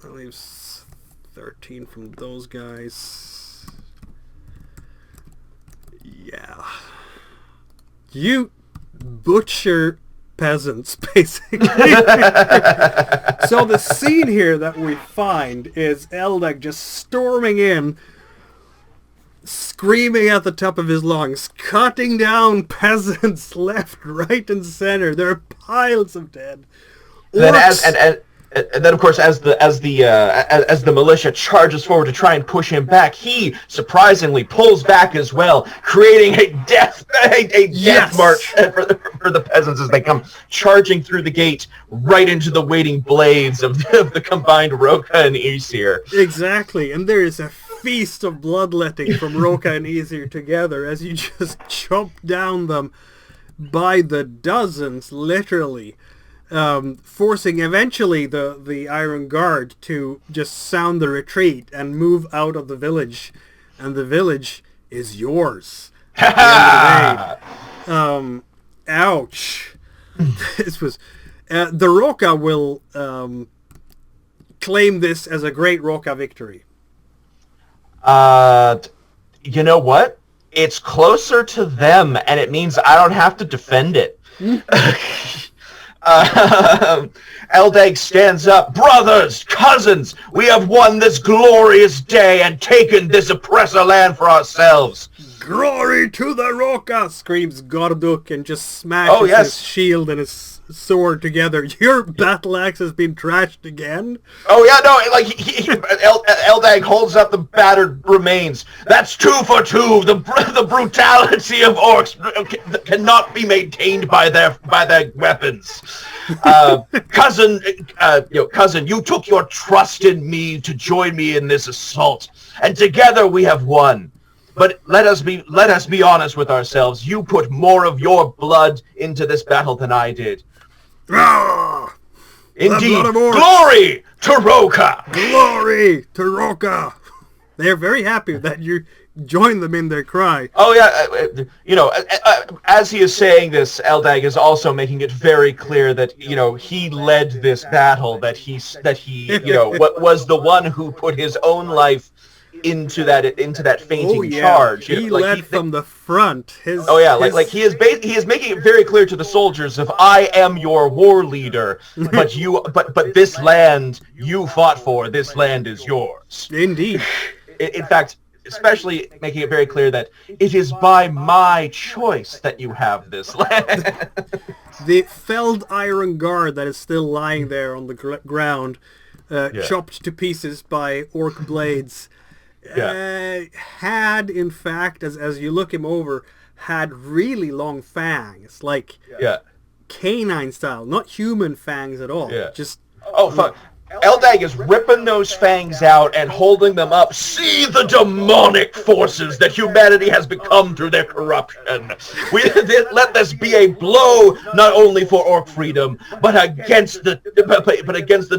leaves 13 from those guys. Yeah. You butcher peasants, basically. So the scene here that we find is Eldag just storming in, screaming at the top of his lungs, cutting down peasants left, right, and center. There are piles of dead. And then, of course, as the militia charges forward to try and push him back, he surprisingly pulls back as well, creating a death march for the peasants as they come charging through the gate right into the waiting blades of the combined Roka and Aesir. Exactly, and there is a feast of bloodletting from Roka and Aesir together as you just chop down them by the dozens, literally. Forcing eventually the Iron Guard to just sound the retreat and move out of the village, and the village is yours. At the end of the day. Ouch. This was the Roka will claim this as a great Roka victory. You know what? It's closer to them, and it means I don't have to defend it. Eldag stands up. Brothers, cousins, we have won this glorious day and taken this oppressor land for ourselves. Glory to the Roka, screams Gorduk and just smashes his shield and his sword together. Your battle axe has been trashed again? Oh yeah, no, like Eldag holds up the battered remains. That's 2 for 2. The brutality of orcs cannot be maintained by their weapons. Cousin, you took your trust in me to join me in this assault, and together we have won. But let us be honest with ourselves. You put more of your blood into this battle than I did. Indeed, glory to Roka! Glory to Roka! They're very happy that you joined them in their cry. Oh yeah, as he is saying this, Eldag is also making it very clear that he led this battle, that he was the one who put his own life into that fainting charge. He led from the front. He is making it very clear to the soldiers of, I am your war leader, but this land you fought for, this land is yours. Indeed. In fact, especially making it very clear that it is by my choice that you have this land. The felled Iron Guard that is still lying there on the ground, chopped to pieces by orc blades, had, in fact, as you look him over, had really long fangs, like canine style, not human fangs at all. Just fuck. Eldag is ripping those fangs out and holding them up. See the demonic forces that humanity has become through their corruption. Let this be a blow not only for orc freedom, but against the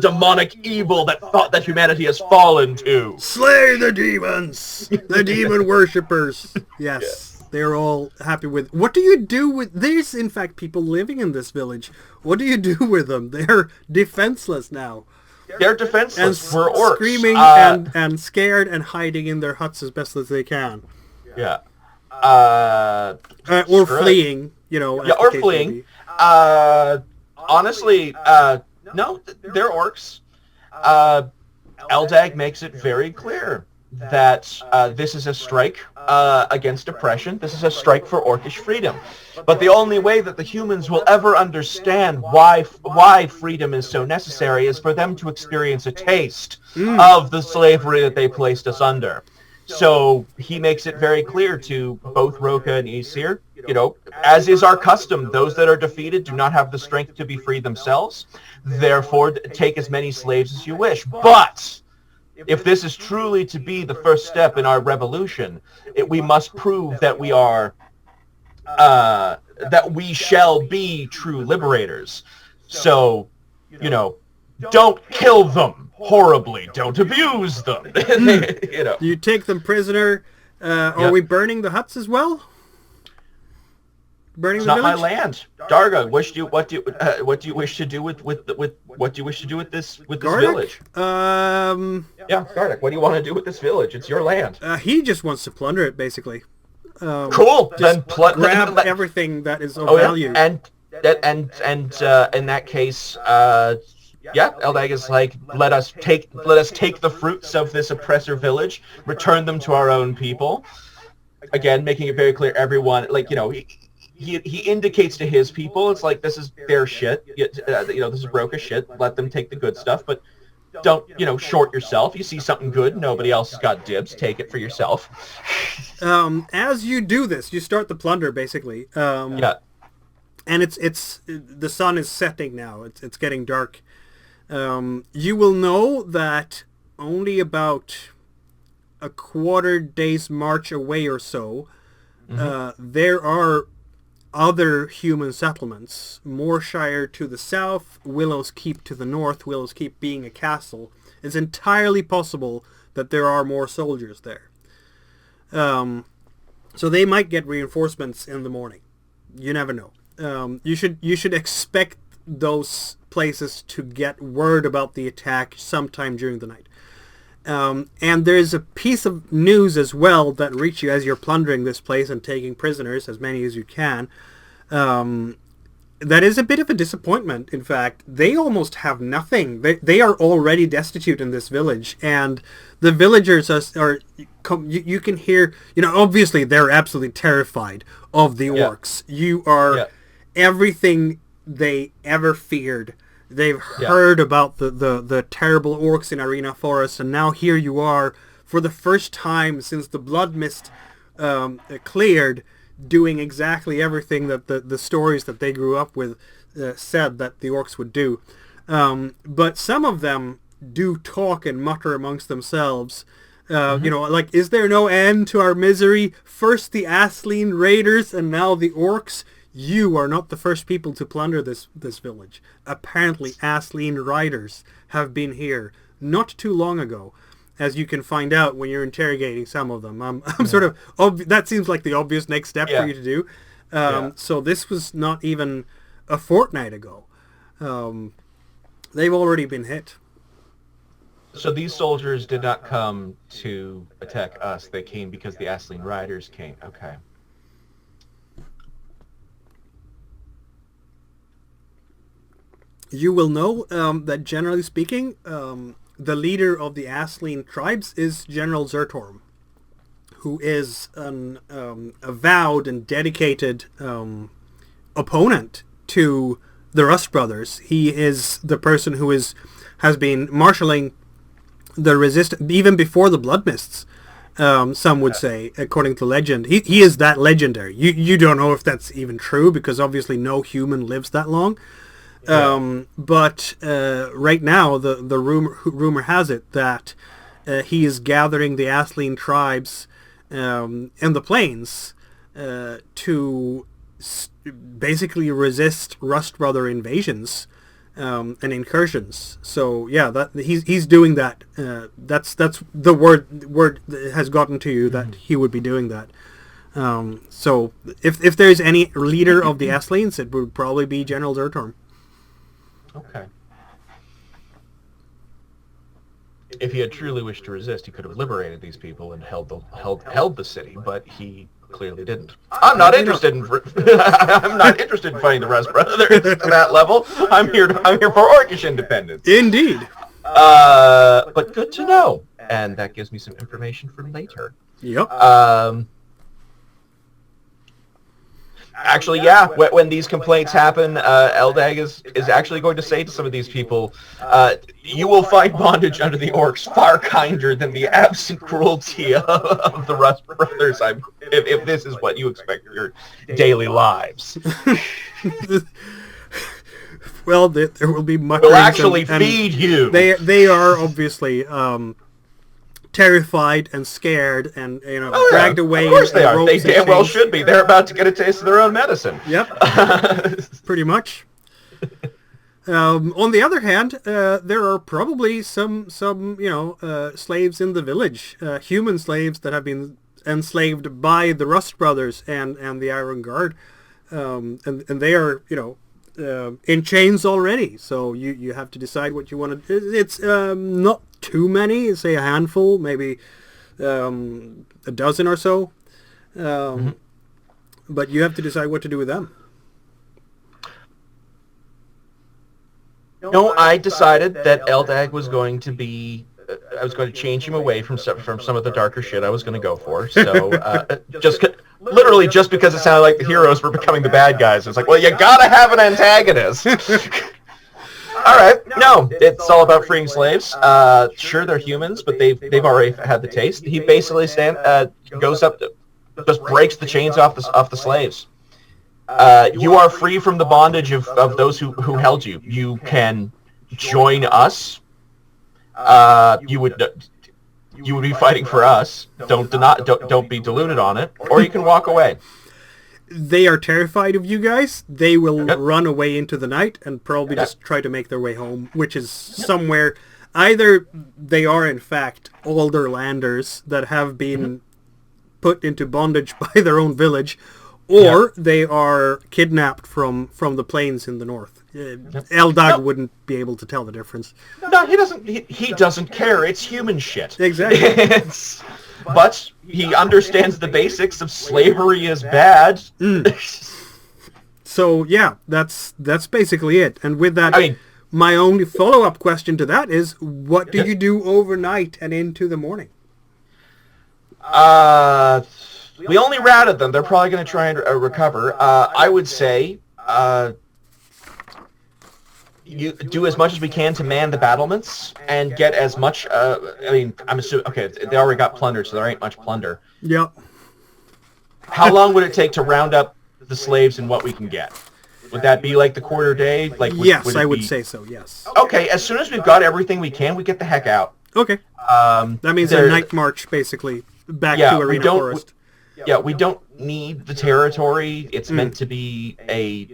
demonic evil that humanity has fallen to. Slay the demons, the demon worshippers. Yes. They're all happy with. What do you do with? There's in fact people living in this village. What do you do with them? They're defenseless now. They're defenseless. We're orcs. Screaming and scared and hiding in their huts as best as they can. Yeah. Or fleeing, or fleeing. Honestly, no, they're orcs. Eldag makes it very clear. that this is a strike against oppression. This is a strike for Orcish freedom. But the only way that the humans will ever understand why freedom is so necessary is for them to experience a taste of the slavery that they placed us under. So he makes it very clear to both Roka and Aesir, as is our custom, those that are defeated do not have the strength to be free themselves. Therefore, take as many slaves as you wish. But if this is truly to be the first step in our revolution, we must prove that we are, that we shall be true liberators. So, don't kill them horribly. Don't abuse them. You take them prisoner. Are we burning the huts as well? Burning it's the not village? my land, Darga. What do you wish to do with what do you wish to do with this village? Yeah, Gardic. What do you want to do with this village? It's your land. He just wants to plunder it, basically. Cool. Then grab everything that is of value. Yeah. And in that case, Eldag is like, let us take the fruits of this oppressor village, return them to our own people. Again, making it very clear, everyone, he indicates to his people, it's like, this is their shit, this is Roka shit, let them take the good stuff, but don't, short yourself. You see something good, nobody else has got dibs, take it for yourself. As you do this, you start the plunder, basically. And it's the sun is setting now, it's getting dark. You will know that only about a quarter day's march away or so, there are other human settlements. Moorshire to the south, Willow's Keep to the north, Willow's Keep being a castle. It's entirely possible that there are more soldiers there. So they might get reinforcements in the morning. You never know. You should expect those places to get word about the attack sometime during the night. And there's a piece of news as well that reaches you as you're plundering this place and taking prisoners, as many as you can. That is a bit of a disappointment, in fact. They almost have nothing. They are already destitute in this village, and the villagers are you can hear, obviously they're absolutely terrified of the orcs. You are everything they ever feared. They've heard about the terrible orcs in Arena Forest, and now here you are, for the first time since the Blood Mist cleared, doing exactly everything that the stories that they grew up with said that the orcs would do. But some of them do talk and mutter amongst themselves. Is there no end to our misery? First the Aisling raiders, and now the orcs. You are not the first people to plunder this village. Apparently, Aisling riders have been here not too long ago, as you can find out when you're interrogating some of them. I'm sort of that seems like the obvious next step for you to do. So this was not even a fortnight ago. They've already been hit. So these soldiers did not come to attack us. They came because the Aisling riders came. Okay. You will know that, generally speaking, the leader of the Aisling tribes is General Zertorm, who is an avowed and dedicated opponent to the Rust Brothers. He is the person who has been marshalling the resistance even before the Blood Mists. Some would say, according to legend, he is that legendary. You don't know if that's even true, because obviously no human lives that long. But right now, the rumor has it that he is gathering the Aisling tribes in the plains to basically resist Rust Brother invasions and incursions. So yeah, that he's doing that. That's the word that has gotten to you that he would be doing that. So if there's any leader of the Aislings, it would probably be General Zertorm. Okay. If he had truly wished to resist, he could have liberated these people and held the city, but he clearly didn't. I'm not interested in fighting the Rust Brothers to that level. I'm here for Orcish independence. Indeed. But good to know. and that gives me some information for later. Yep. Actually, yeah, when these complaints happen, Eldag is actually going to say to some of these people, you will find bondage under the orcs far kinder than the absent cruelty of the Rust Brothers, if this is what you expect for your daily lives. Well, there will be much. We'll actually feed you. They are obviously terrified and scared and dragged away. Of course they are. They damn well should be. They're about to get a taste of their own medicine. Yep. Pretty much. On the other hand, there are probably some slaves in the village, human slaves that have been enslaved by the Rust Brothers and the Iron Guard, and they are in chains already. So you have to decide what you want to. It's not too many, say a handful, maybe a dozen or so, but you have to decide what to do with them. No, I decided that Eldag was going to be. I was going to change him away from some of the darker shit I was going to go for. So literally just because it sounded like the heroes were becoming the bad guys, it's like, well, you gotta have an antagonist. All right, no, it's all about freeing slaves. Sure, they're humans, but they've already had the taste. He basically goes up, just breaks the chains off the slaves. You are free from the bondage of those who held you. You can join us. You would be fighting for us. Don't be deluded on it, or you can walk away. They are terrified of you guys. They will run away into the night and probably just try to make their way home, which is somewhere. Either they are in fact older landers that have been put into bondage by their own village, or they are kidnapped from the plains in the north. Eldag wouldn't be able to tell the difference. No, he doesn't. He doesn't care. It's human shit. Exactly. But he understands the basics of slavery is bad. So yeah, that's basically it. And with that, my only follow-up question to that is, what do you do overnight and into the morning? We only routed them. They're probably going to try and recover. I would say you do as much as we can to man the battlements and get as much. I'm assuming. Okay, they already got plundered, so there ain't much plunder. Yep. How long would it take to round up the slaves and what we can get? Would that be like the quarter day? Yes, I would say so. Yes. Okay, as soon as we've got everything we can, we get the heck out. Okay. That means a night march, basically, back to Arena Forest. We don't need the territory. It's meant to be a,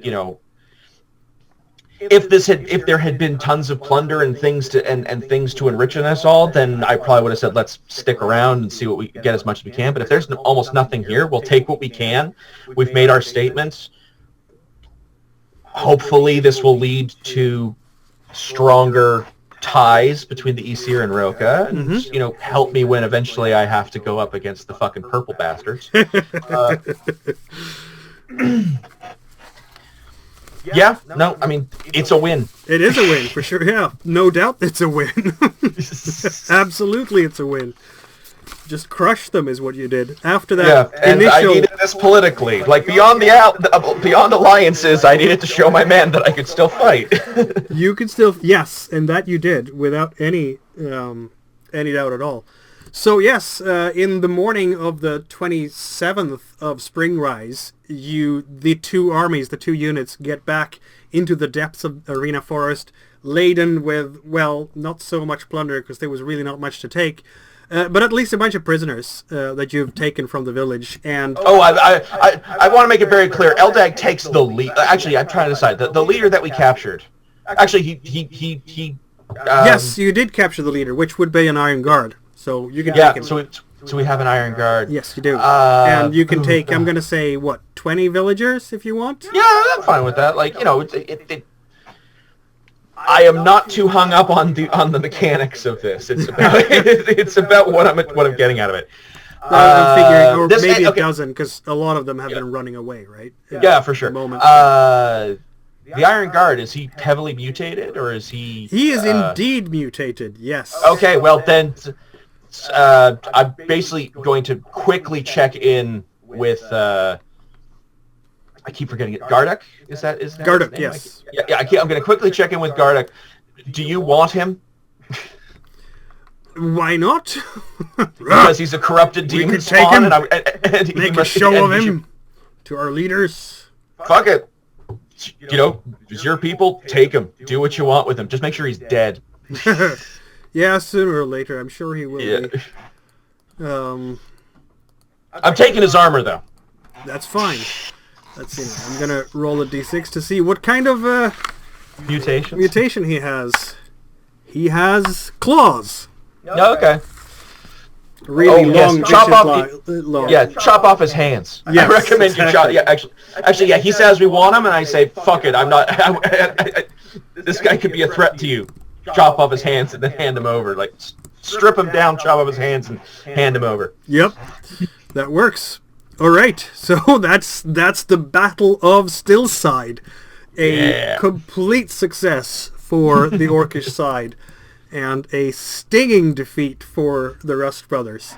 if there had been tons of plunder and things to things to enrich us all, then I probably would have said, let's stick around and see what we get as much as we can. But if there's almost nothing here, we'll take what we can. We've made our statements. Hopefully this will lead to stronger ties between the Aesir and Roka, and help me when eventually I have to go up against the fucking purple bastards. It's a win. It is a win for sure. Yeah, no doubt, it's a win. Absolutely, it's a win. Just crush them is what you did. After that, and I needed this politically. Like beyond alliances, I needed to show my man that I could still fight. You could still, yes, and that you did without any doubt at all. So yes, in the morning of the 27th of Springrise, the two units get back into the depths of Arena Forest, laden with, well, not so much plunder because there was really not much to take. But at least a bunch of prisoners that you've taken from the village, and I want to make it very clear. Eldag takes the lead. Actually, I'm trying to decide the leader that we captured. Actually, he yes, you did capture the leader, which would be an Iron Guard. So you can take him. So we have an Iron Guard. Yes, you do. And you can take. I'm going to say 20 villagers if you want. Yeah, I'm fine with that. I am not too hung up on the mechanics of this. It's about what I'm getting out of it. I'm figuring, or maybe it doesn't, because a lot of them have been running away, right? Yeah, for sure. The Iron Guard, is he heavily mutated, or is he? He is indeed mutated. Yes. Okay, well then, I'm basically going to quickly check in with. I keep forgetting it. Garduck? Is that Garduck? Yes. I'm going to quickly check in with Garduck. Do you want him? Why not? Because he's a corrupted demon spawn, and make a show of him to our leaders. Fuck it. You know, it's your people. Take him. Do what you want with him. Just make sure he's dead. Yeah, sooner or later, I'm sure he will be. I'm taking his armor, though. That's fine. Let's see. I'm gonna roll a d6 to see what kind of mutation he has. He has claws. No, okay. Really long. Yes. Chop off his hands. Yes, I recommend you chop. Yeah, actually, yeah. He says we want him, and I say, fuck it. I'm not. This guy could be a threat to you. Chop off his hands and then hand him over. Like, strip him down, chop off his hands, and hand him over. Yep, that works. All right, so that's the Battle of Stillside, a complete success for the Orcish side, and a stinging defeat for the Rust Brothers.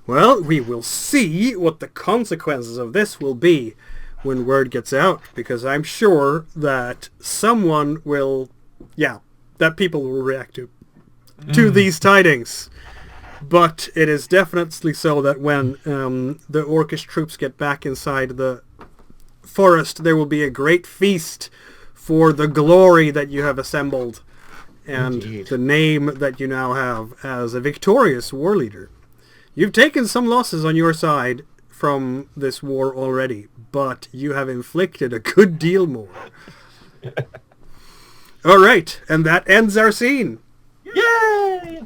Well, we will see what the consequences of this will be when word gets out, because I'm sure that someone will, that people will react to these tidings. But it is definitely so that when the Orcish troops get back inside the forest, there will be a great feast for the glory that you have assembled and the name that you now have as a victorious war leader. You've taken some losses on your side from this war already, but you have inflicted a good deal more. All right, and that ends our scene. Yay!